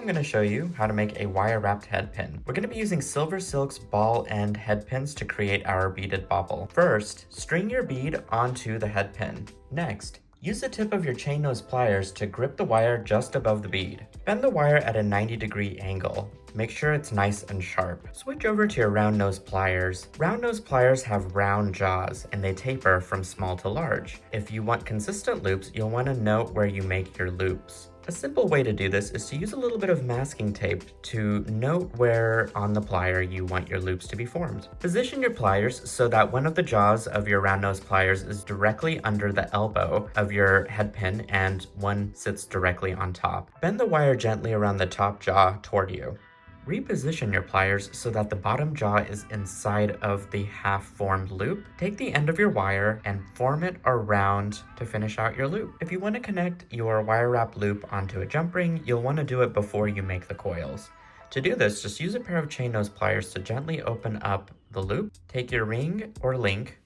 I'm going to show you how to make a wire wrapped head pin. We're going to be using SilverSilk's ball end head pins to create our beaded bauble. First, string your bead onto the head pin. Next, use the tip of your chain nose pliers to grip the wire just above the bead. Bend the wire at a 90-degree angle. Make sure it's nice and sharp. Switch over to your round nose pliers. Round nose pliers have round jaws and they taper from small to large. If you want consistent loops, you'll want to note where you make your loops. A simple way to do this is to use a little bit of masking tape to note where on the plier you want your loops to be formed. Position your pliers so that one of the jaws of your round nose pliers is directly under the elbow of your head pin and one sits directly on top. Bend the wire gently around the top jaw toward you. Reposition your pliers so that the bottom jaw is inside of the half-formed loop. Take the end of your wire and form it around to finish out your loop. If you want to connect your wire wrap loop onto a jump ring, you'll want to do it before you make the coils. To do this, just use a pair of chain nose pliers to gently open up the loop. Take your ring or link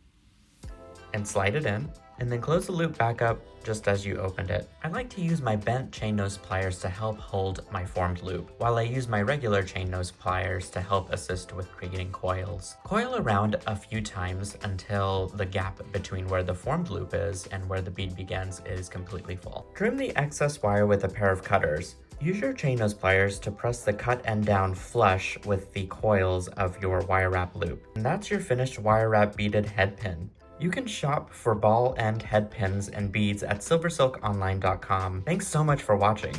and slide it in, and then close the loop back up just as you opened it. I like to use my bent chain nose pliers to help hold my formed loop, while I use my regular chain nose pliers to help assist with creating coils. Coil around a few times until the gap between where the formed loop is and where the bead begins is completely full. Trim the excess wire with a pair of cutters. Use your chain nose pliers to press the cut end down flush with the coils of your wire wrap loop. And that's your finished wire wrap beaded head pin. You can shop for ball end head pins and beads at silversilkonline.com. Thanks so much for watching.